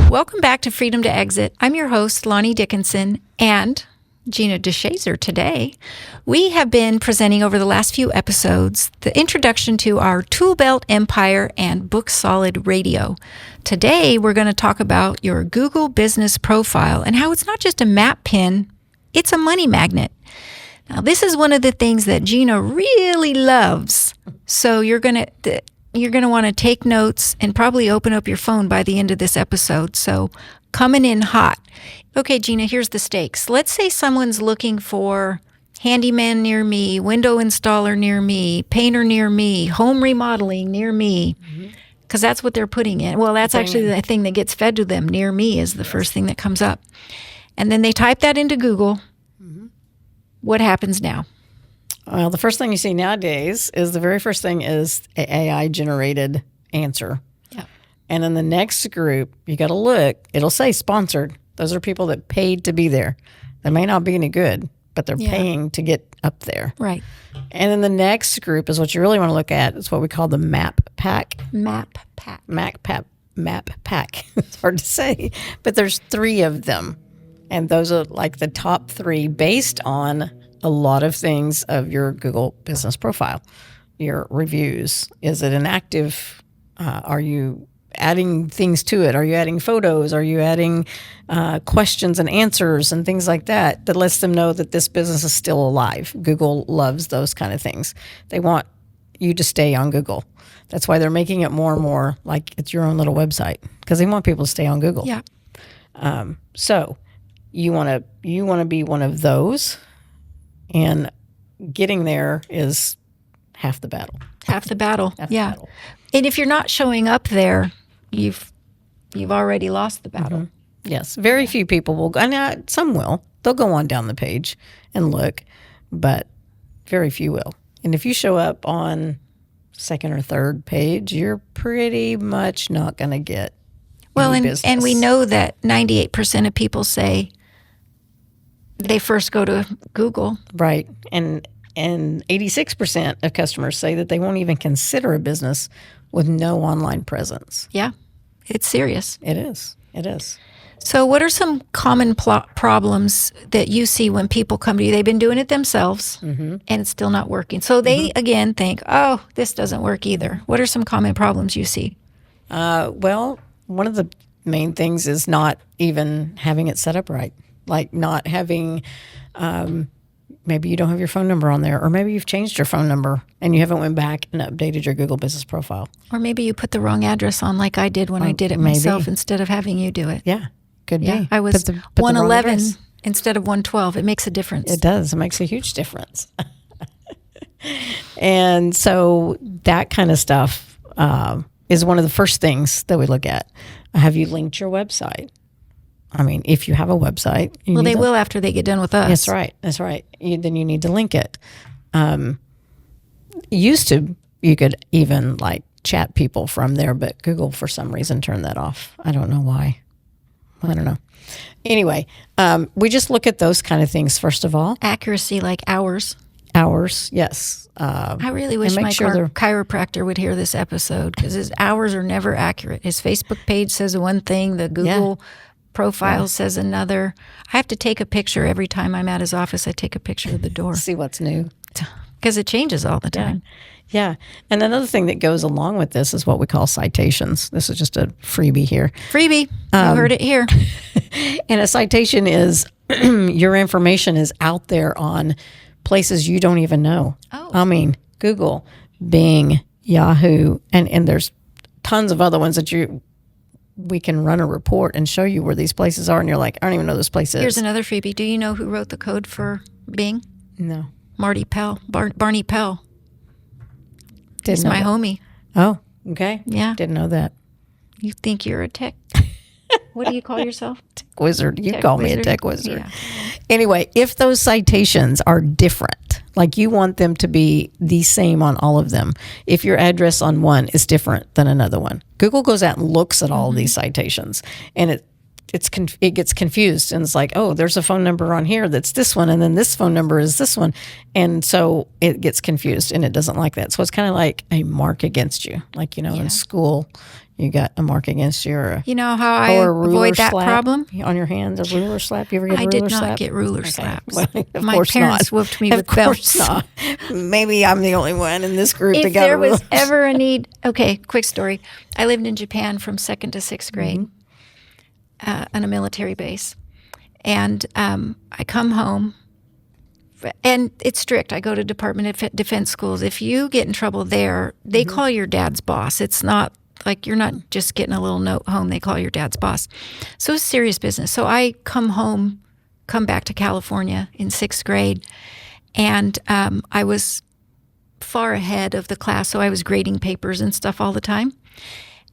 Welcome back to Freedom to Exit. I'm your host, Lani Dickinson, and Gina DeShazer today. We have been presenting over the last few episodes the introduction to our Tool Belt Empire and Book Solid Radio. Today, we're going to talk about your Google business profile and how it's not just a map pin, it's a money magnet. Now, this is one of the things that Gina really loves. So you're going to want to take notes and probably open up your phone by the end of this episode. So coming in hot. Okay, Gina, here's the stakes. Let's say someone's looking for handyman near me, window installer near me, painter near me, home remodeling near me, because that's what they're putting in. Well, that's actually the thing that gets fed to them. Near me is the first thing that comes up. And then they type that into Google. What happens now? Well, the first thing you see nowadays is the very first thing is an AI-generated answer. Yeah. And then the next group, you got to look, it'll say sponsored. Those are people that paid to be there. They may not be any good, but they're paying to get up there. Right. And then the next group is what you really want to look at. It's what we call the map pack. Map pack. Map pack. It's hard to say, but there's 3 of them. And those are like the top 3 based on a lot of things of your Google business profile. Your reviews. Is it an active? Are you adding things to it? Are you adding photos? Are you adding questions and answers and things like that that lets them know that this business is still alive? Google loves those kind of things. They want you to stay on Google. That's why they're making it more and more like it's your own little website because they want people to stay on Google. Yeah. So you want to be one of those, and getting there is half the battle. Half the battle. Half the battle. And if you're not showing up there, you've already lost the battle. Yes. Very few people will go. And some will. They'll go on down the page and look, but very few will. And if you show up on second or third page, you're pretty much not going to get any business. And we know that 98% of people say they first go to Google. Right. And 86% of customers say that they won't even consider a business with no online presence. Yeah, it's serious. It is. It is. So what are some common problems that you see when people come to you? They've been doing it themselves and it's still not working. So they, again, think, oh, this doesn't work either. What are some common problems you see? Well, one of the main things is not even having it set up right. Like not having, maybe you don't have your phone number on there, or maybe you've changed your phone number and you haven't went back and updated your Google business profile. Or maybe you put the wrong address on like I did when I did it myself instead of having you do it. Yeah, could be. I was 111 instead of 112. It makes a difference. It does. It makes a huge difference. And so that kind of stuff is one of the first things that we look at. Have you linked your website? I mean, if you have a website. Well, they will after they get done with us. That's right. That's right. Then you need to link it. Used to, you could even like chat people from there, but Google for some reason turned that off. I don't know why. I don't know. Anyway, we just look at those kind of things first of all. Accuracy, like hours. Hours, yes. I really wish my chiropractor would hear this episode because his hours are never accurate. His Facebook page says one thing, the Google profile says another. I have to take a picture every time I'm at his office. I take a picture of the door. See what's new. Because it changes all the time. Yeah. And another thing that goes along with this is what we call citations. This is just a freebie here. Freebie. You heard it here. And a citation is your information is out there on places you don't even know. Oh. I mean, Google, Bing, Yahoo, and there's tons of other ones that we can run a report and show you where these places are, and you're like, I don't even know this place is. Here's another freebie. Do you know who wrote the code for Bing? No. Marty Pell. Barney Pell. He's my homie. Oh, okay. Yeah. Didn't know that. You think you're a tech? What do you call yourself? Tech wizard. You call me a tech wizard. Yeah. Anyway, if those citations are different, like you want them to be the same on all of them, if your address on one is different than another one, Google goes out and looks at all of these citations, and it it gets confused, and it's like, oh, there's a phone number on here that's this one, and then this phone number is this one, and so it gets confused, and it doesn't like that. So it's kind of like a mark against you, like in school, you got a mark against you, or you know how I avoid that problem on your hand, a ruler slap. You ever get a ruler slap? I did not get ruler slaps. Well, my parents whooped me with belts. Not. Maybe I'm the only one in this group that got If there was ever a need, okay, quick story. I lived in Japan from 2nd to 6th grade. On a military base. And I come home, and it's strict. I go to Department of Defense schools. If you get in trouble there, they call your dad's boss. It's not like you're not just getting a little note home. They call your dad's boss. So it's serious business. So I come back to California in 6th grade, and I was far ahead of the class, so I was grading papers and stuff all the time.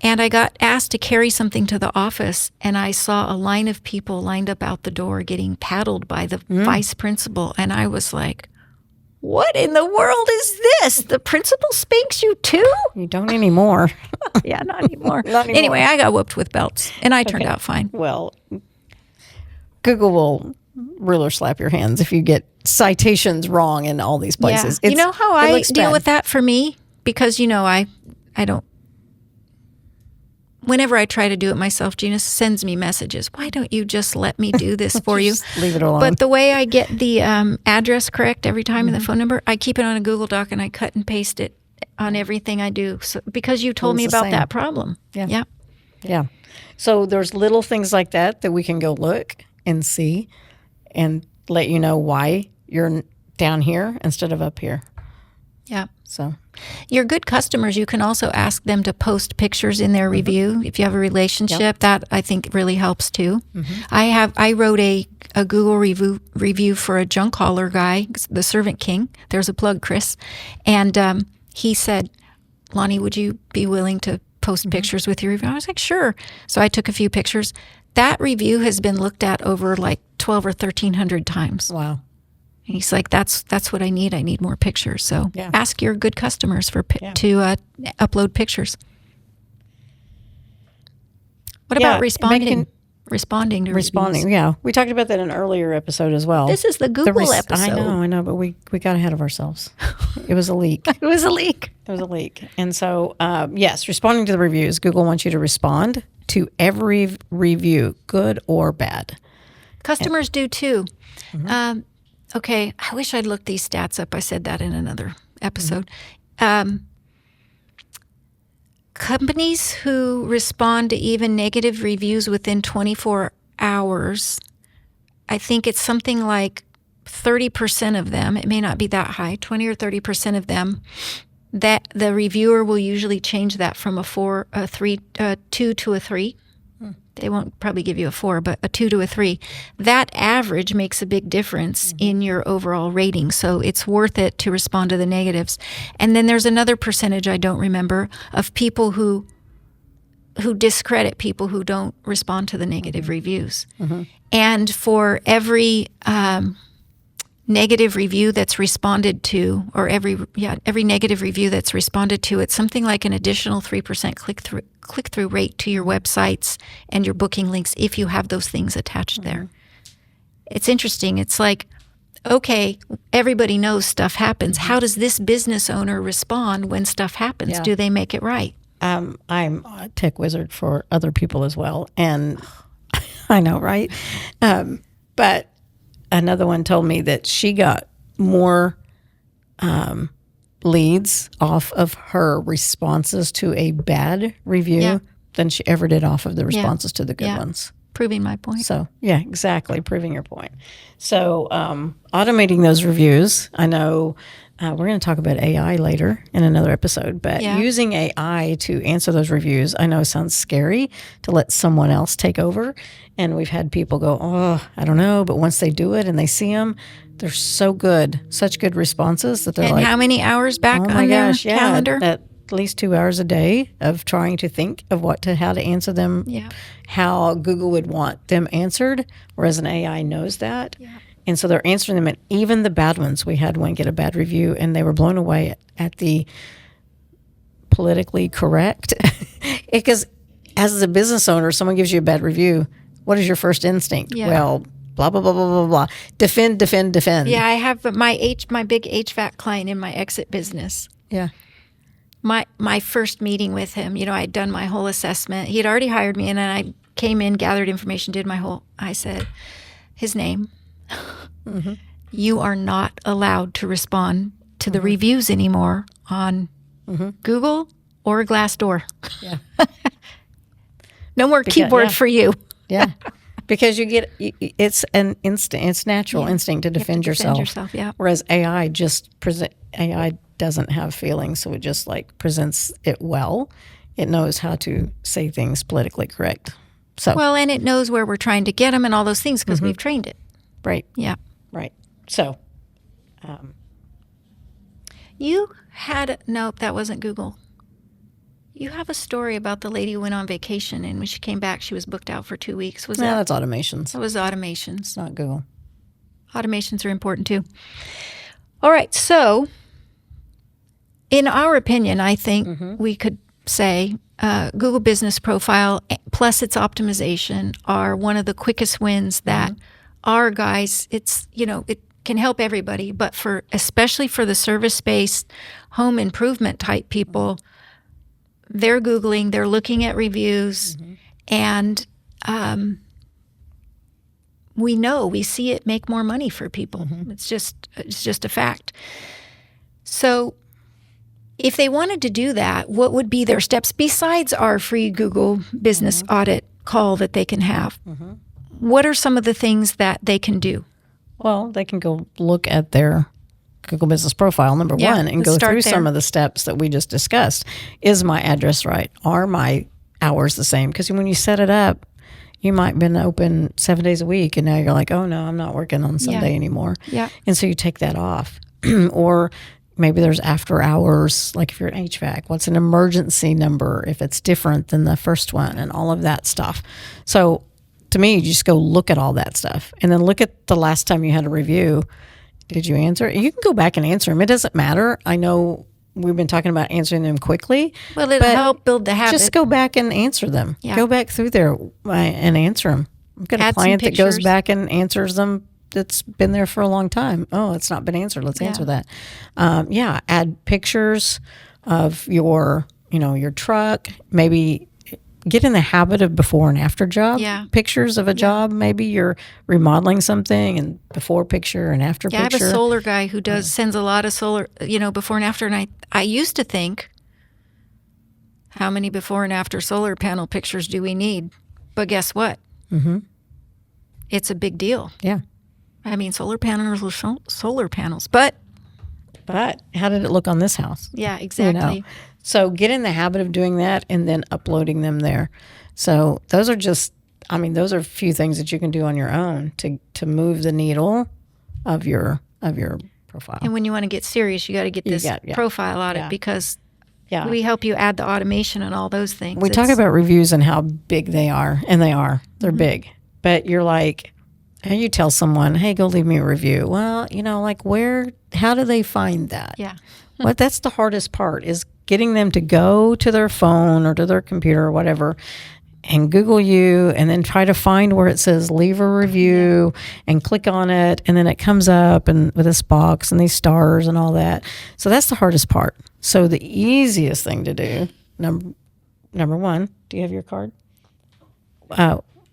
And I got asked to carry something to the office, and I saw a line of people lined up out the door getting paddled by the vice principal. And I was like, what in the world is this? The principal spanks you too? You don't anymore. Yeah, not anymore. Anyway, I got whooped with belts, and I turned out fine. Well, Google will ruler slap your hands if you get citations wrong in all these places. Yeah. You know how I deal with that for me? Because, I don't. Whenever I try to do it myself, Gina sends me messages. Why don't you just let me do this for you? Leave it alone. But the way I get the address correct every time and the phone number, I keep it on a Google Doc and I cut and paste it on everything I do. So, because you told me about that problem. Yeah. So there's little things like that we can go look and see and let you know why you're down here instead of up here. Yeah. So your good customers, you can also ask them to post pictures in their review. If you have a relationship, that I think really helps too. I wrote a Google review for a junk hauler guy, the Servant King. There's a plug, Chris. And he said, Lani, would you be willing to post pictures with your review? I was like, sure. So I took a few pictures. That review has been looked at over like 12 or 1,300 times. Wow. And he's like, that's what I need. I need more pictures. So ask your good customers to upload pictures. What about responding? Responding to reviews? Yeah. We talked about that in an earlier episode as well. This is the Google episode. I know, but we got ahead of ourselves. It was a leak. It was a leak. And so, yes, responding to the reviews. Google wants you to respond to every review, good or bad. Customers do too. Okay, I wish I'd looked these stats up. I said that in another episode. Companies who respond to even negative reviews within 24 hours, I think it's something like 30% of them, it may not be that high, 20 or 30% of them, that the reviewer will usually change that from a 2 to a 3. They won't probably give you a 4, but a 2 to a 3. That average makes a big difference in your overall rating. So it's worth it to respond to the negatives. And then there's another percentage I don't remember of people who discredit people who don't respond to the negative reviews. And for every negative review that's responded to, or every negative review that's responded to, it's something like an additional 3% click-through rate to your websites and your booking links if you have those things attached there. It's interesting. It's like, okay, everybody knows stuff happens. How does this business owner respond when stuff happens? Do they make it right? I'm a tech wizard for other people as well. And I know, right? But another one told me that she got more leads off of her responses to a bad review than she ever did off of the responses to the good ones. Proving my point. So, exactly. Proving your point. So, automating those reviews, I know we're going to talk about AI later in another episode, but using AI to answer those reviews, I know sounds scary to let someone else take over. And we've had people go, oh, I don't know. But once they do it and they see them, they're so good, such good responses that they're and like. how many hours back on their calendar? At least 2 hours a day of trying to think of how to answer them, how Google would want them answered, whereas an AI knows that. And so they're answering them, and even the bad ones. We had one get a bad review, and they were blown away at the politically correct. Because as a business owner, someone gives you a bad review, What is your first instinct? Yeah. Well, blah, blah, blah, blah, blah, blah. Defend, defend, defend. Yeah, I have my big HVAC client in my exit business. Yeah. My first meeting with him, I had done my whole assessment. He had already hired me, and then I came in, gathered information, I said, his name. Mm-hmm. You are not allowed to respond to the reviews anymore on Google or Glassdoor. Yeah. No more keyboard for you. Yeah. Because it's an instinct, it's natural instinct to defend yourself. Yeah. Whereas AI AI doesn't have feelings, so it just like presents it well. It knows how to say things politically correct. So Well, and it knows where we're trying to get them and all those things because we've trained it. right, Yeah. right. So You had, nope, that wasn't Google. You have a story about the lady who went on vacation, and when she came back, she was booked out for 2 weeks. Was that? that's automations. That was automations. It's not Google. Automations are important too. All right, so in our opinion, I think we could say Google Business Profile plus its optimization are one of the quickest wins that our guys, it can help everybody, but especially for the service-based home improvement type people, they're Googling, they're looking at reviews, and we see it make more money for people. It's just a fact. So if they wanted to do that, what would be their steps besides our free Google business audit call that they can have? What are some of the things that they can do? Well, they can go look at their Google Business Profile, number one, and go through some of the steps that we just discussed. Is my address right? Are my hours the same? Because when you set it up, you might have been open 7 days a week, and now you're like, oh, no, I'm not working on Sunday anymore. Yeah. And so you take that off. Or maybe there's after hours, like if you're an HVAC, what's an emergency number if it's different than the first one, and all of that stuff. So to me, you just go look at all that stuff and then look at the last time you had a review. Did you answer? You can go back and answer them. It doesn't matter. I know we've been talking about answering them quickly. Well, it'll help build the habit. Just go back and answer them. Yeah. Go back through there and answer them. I've got a client that goes back and answers them that's been there for a long time. Oh, it's not been answered. Let's answer that. Add pictures of your truck. Maybe get in the habit of before and after job pictures of a job. Maybe you're remodeling something and before picture and after picture. I have a solar guy who sends a lot of solar, before and after. And I used to think, how many before and after solar panel pictures do we need? But guess what? It's a big deal. Yeah. I mean, solar panels are solar panels, but how did it look on this house? Yeah, exactly. So get in the habit of doing that and then uploading them there. So those are those are a few things that you can do on your own to move the needle of your profile. And when you want to get serious, you got to get this profile audit because we help you add the automation and all those things. We talk about reviews and how big they are, and they are. They're big. But you're like, and you tell someone, hey, go leave me a review. Well, how do they find that? Yeah. Well, that's the hardest part, is getting them to go to their phone or to their computer or whatever and Google you and then try to find where it says leave a review and click on it. And then it comes up and with this box and these stars and all that. So that's the hardest part. So the easiest thing to do, number one, do you have your card?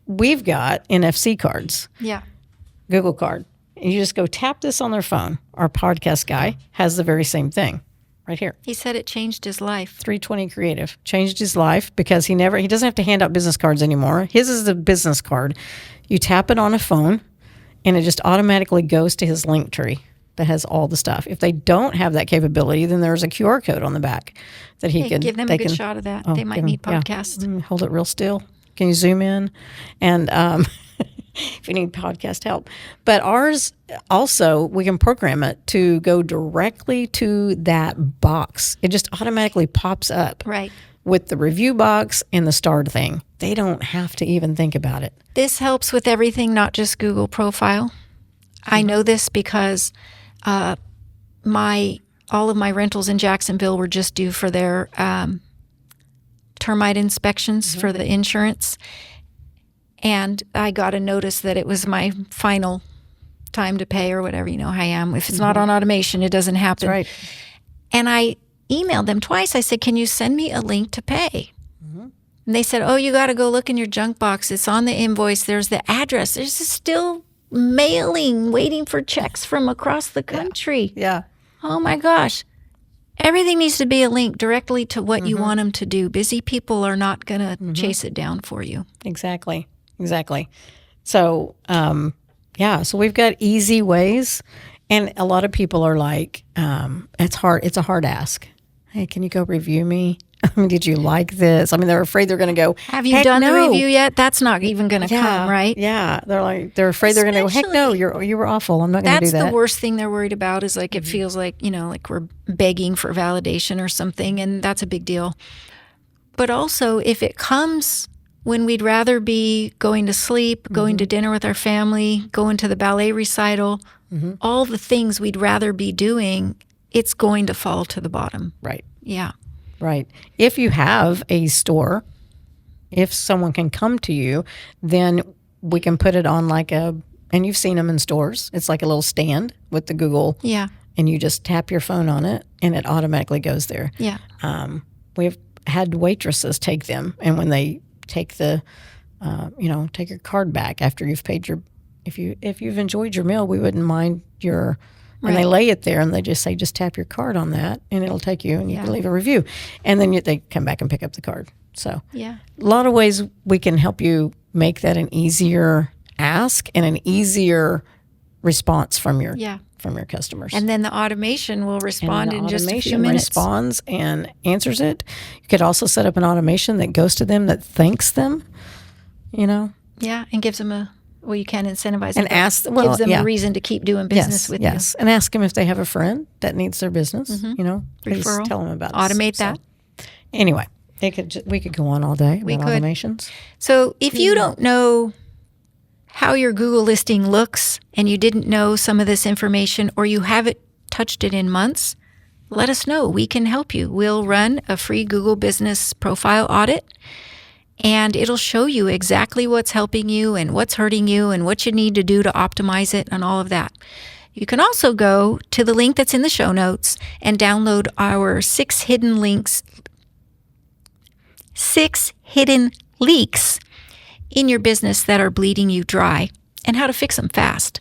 We've got NFC cards. Yeah. Google card. And you just go tap this on their phone. Our podcast guy has the very same thing right here. He said it changed his life. 320 Creative changed his life because he doesn't have to hand out business cards anymore. His is the business card. You tap it on a phone and it just automatically goes to his link tree that has all the stuff. If they don't have that capability, then there's a QR code on the back that he can give them a good shot of that. They might need podcasts. Yeah. Hold it real still. Can you zoom in? And if you need podcast help. But ours also, we can program it to go directly to that box. It just automatically pops up. Right. With the review box and the starred thing. They don't have to even think about it. This helps with everything, not just Google Profile. I know this because all of my rentals in Jacksonville were just due for their termite inspections for the insurance. and I got a notice that it was my final time to pay or whatever. You know how I am. If it's not on automation, it doesn't happen. That's right. And I emailed them twice. I said, can you send me a link to pay? And they said, oh, you got to go look in your junk box. It's on the invoice. There's the address. There's still mailing, waiting for checks from across the country. Yeah. Oh, my gosh. Everything needs to be a link directly to what you want them to do. Busy people are not going to chase it down for you. Exactly. So, so we've got easy ways. And a lot of people are like, it's hard. It's a hard ask. Hey, can you go review me? I mean, did you like this? I mean, they're afraid they're going to go, have you done the review yet? That's not even going to come, right? Yeah. They're afraid they're going to go, heck no, you were awful. I'm not going to do that. That's the worst thing they're worried about is like, it feels like, like we're begging for validation or something. And that's a big deal. But also if it comes when we'd rather be going to sleep, going to dinner with our family, going to the ballet recital, all the things we'd rather be doing, it's going to fall to the bottom. Right. Yeah. Right. If you have a store, if someone can come to you, then we can put it on and you've seen them in stores. It's like a little stand with the Google. Yeah. And you just tap your phone on it and it automatically goes there. Yeah. We've had waitresses take them. And when they take take your card back after you've paid if you've enjoyed your meal, we wouldn't mind and they lay it there and they just say, just tap your card on that and it'll take you and you can leave a review. And then they come back and pick up the card. So a lot of ways we can help you make that an easier ask and an easier response from your customers. And then the automation will respond in just a few minutes. Automation responds and answers it. You could also set up an automation that goes to them that thanks them, Yeah, and gives them you can incentivize and them. Gives them a reason to keep doing business with you. Yes, and ask them if they have a friend that needs their business. Please Referral. tell them about it. Automate that. Anyway, we could go on all day about automations. So if you don't know how your Google listing looks and you didn't know some of this information or you haven't touched it in months, let us know. We can help you. We'll run a free Google Business Profile audit. And it'll show you exactly what's helping you and what's hurting you and what you need to do to optimize it and all of that. You can also go to the link that's in the show notes and download our 6 hidden leaks in your business that are bleeding you dry and how to fix them fast.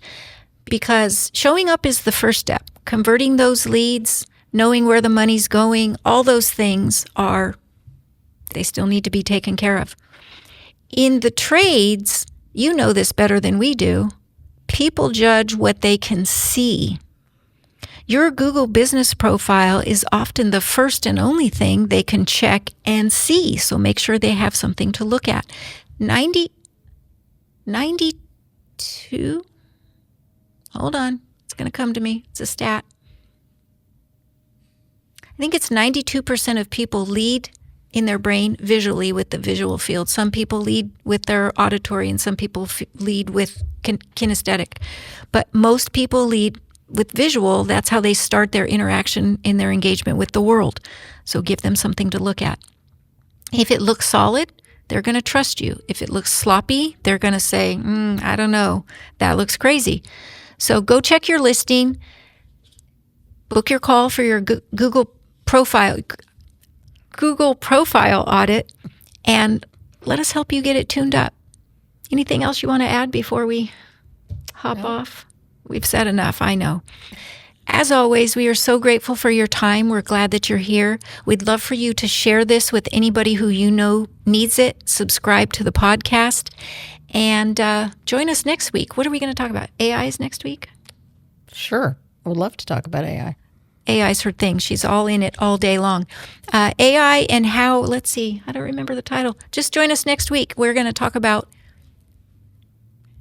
Because showing up is the first step. Converting those leads, knowing where the money's going, all those things they still need to be taken care of. In the trades, you know this better than we do. People judge what they can see. Your Google business profile is often the first and only thing they can check and see. So make sure they have something to look at. 92, hold on, it's going to come to me. It's a stat. I think it's 92% of people lead in their brain visually with the visual field. Some people lead with their auditory and some people lead with kinesthetic. But most people lead with visual. That's how they start their interaction in their engagement with the world. So give them something to look at. If it looks solid, they're going to trust you. If it looks sloppy, they're going to say, I don't know, that looks crazy. So go check your listing, book your call for your Google profile audit, and let us help you get it tuned up. Anything else you want to add before we hop off? We've said enough, I know. As always, we are so grateful for your time. We're glad that you're here. We'd love for you to share this with anybody who you know needs it. Subscribe to the podcast and join us next week. What are we going to talk about? AI is next week? Sure. I would love to talk about AI. AI's her thing. She's all in it all day long. AI and how, let's see, I don't remember the title. Just join us next week. We're going to talk about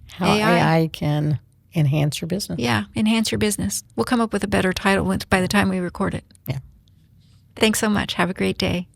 how AI can enhance your business. Yeah, enhance your business. We'll come up with a better title by the time we record it. Yeah. Thanks so much. Have a great day.